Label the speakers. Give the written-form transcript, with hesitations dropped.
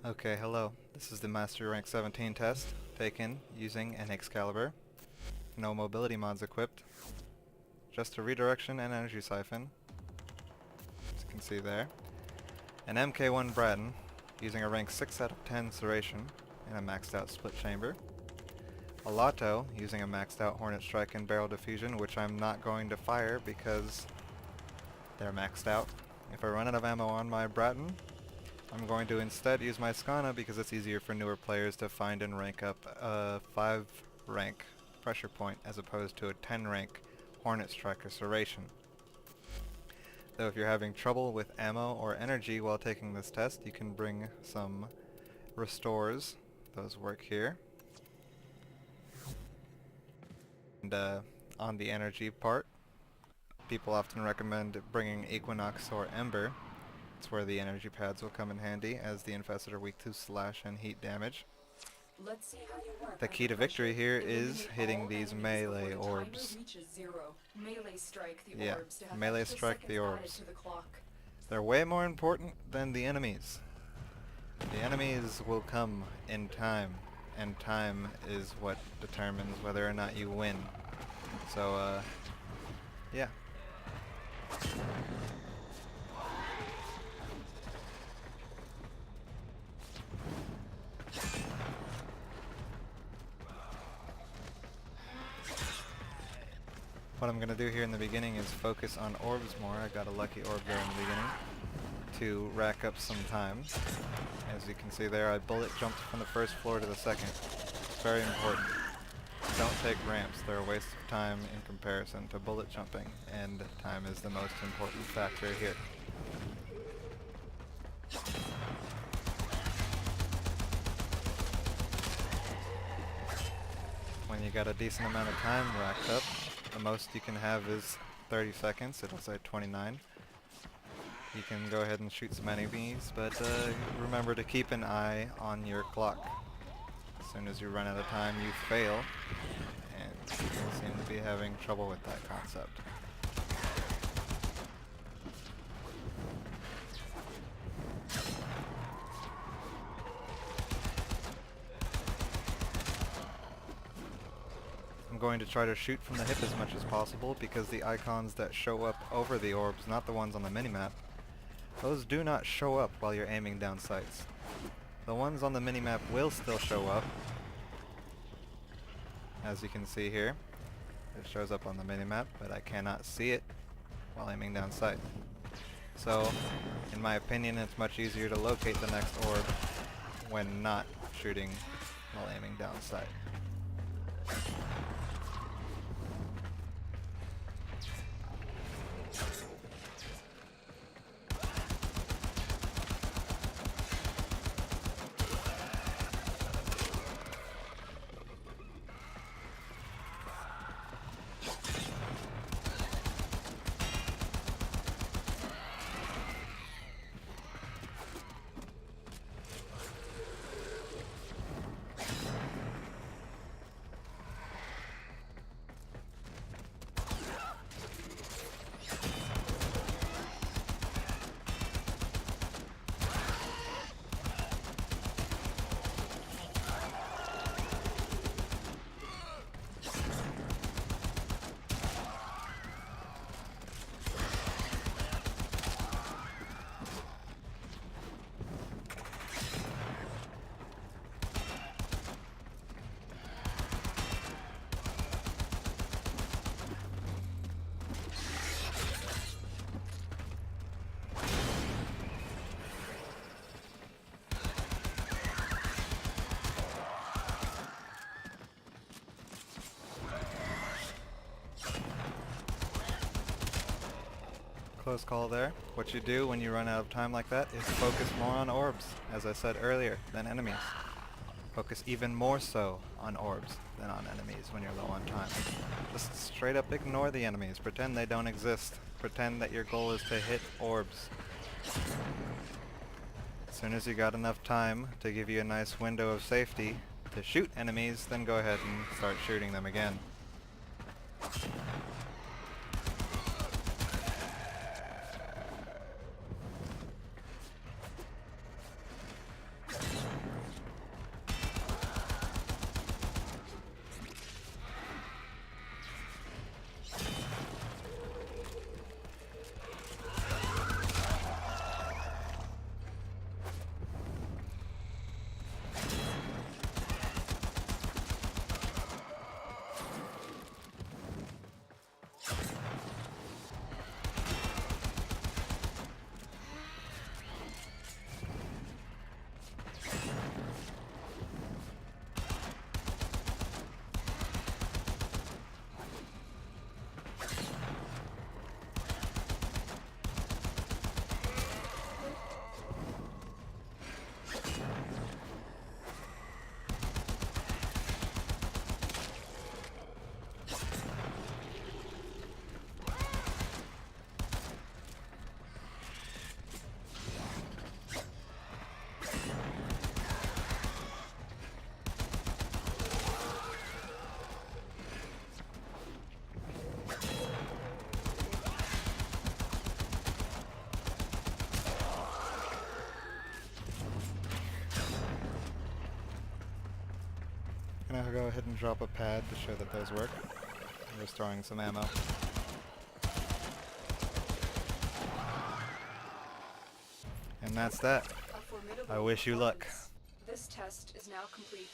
Speaker 1: Okay, hello. This is the Master Rank 17 test, taken using an Excalibur. No mobility mods equipped. Just a redirection and energy siphon, as you can see there. An MK1 Braton, using a rank 6 out of 10 Serration, and a maxed out split chamber. A Lotto, using a maxed out Hornet Strike and barrel diffusion, which I'm not going to fire because they're maxed out. If I run out of ammo on my Braton, I'm going to instead use my Skana because it's easier for newer players to find and rank up a 5 rank pressure point as opposed to a 10 rank Hornet Strike or Serration. Though if you're having trouble with ammo or energy while taking this test, you can bring some restores. Those work here. And on the energy part, people often recommend bringing Equinox or Ember. It's where the energy pads will come in handy, as the infested are weak to slash and heat damage.
Speaker 2: Let's see how you work
Speaker 1: The key to victory here is hitting these melee
Speaker 2: before the timer
Speaker 1: orbs.
Speaker 2: reaches zero. Melee strike the
Speaker 1: Yeah,
Speaker 2: orbs to have
Speaker 1: melee
Speaker 2: extra
Speaker 1: strike the
Speaker 2: seconds added
Speaker 1: orbs.
Speaker 2: to the clock.
Speaker 1: They're way more important than the enemies. The enemies will come in time, and time is what determines whether or not you win. So, yeah. What I'm going to do here in the beginning is focus on orbs more. I got a lucky orb there in the beginning to rack up some time. As you can see there, I bullet jumped from the first floor to the second. It's very important. Don't take ramps. They're a waste of time in comparison to bullet jumping, and time is the most important factor here. When you got a decent amount of time racked up, the most you can have is 30 seconds. It'll say 29. You can go ahead and shoot some enemies, but remember to keep an eye on your clock. As soon as you run out of time, you fail, and people seem to be having trouble with that concept. I'm going to try to shoot from the hip as much as possible because the icons that show up over the orbs, not the ones on the minimap, those do not show up while you're aiming down sights. The ones on the minimap will still show up, as you can see here. It shows up on the minimap, but I cannot see it while aiming down sight. So, in my opinion, it's much easier to locate the next orb when not shooting while aiming down sight. Close call there. What you do when you run out of time like that is focus more on orbs, as I said earlier, than enemies. Focus even more so on orbs than on enemies when you're low on time. Just straight up ignore the enemies. Pretend they don't exist. Pretend that your goal is to hit orbs. As soon as you got enough time to give you a nice window of safety to shoot enemies, then go ahead and start shooting them again. Gonna go ahead and drop a pad to show that those work. Restoring some ammo. And that's that.
Speaker 2: A formidable
Speaker 1: I wish you luck.
Speaker 2: performance. This test is now complete.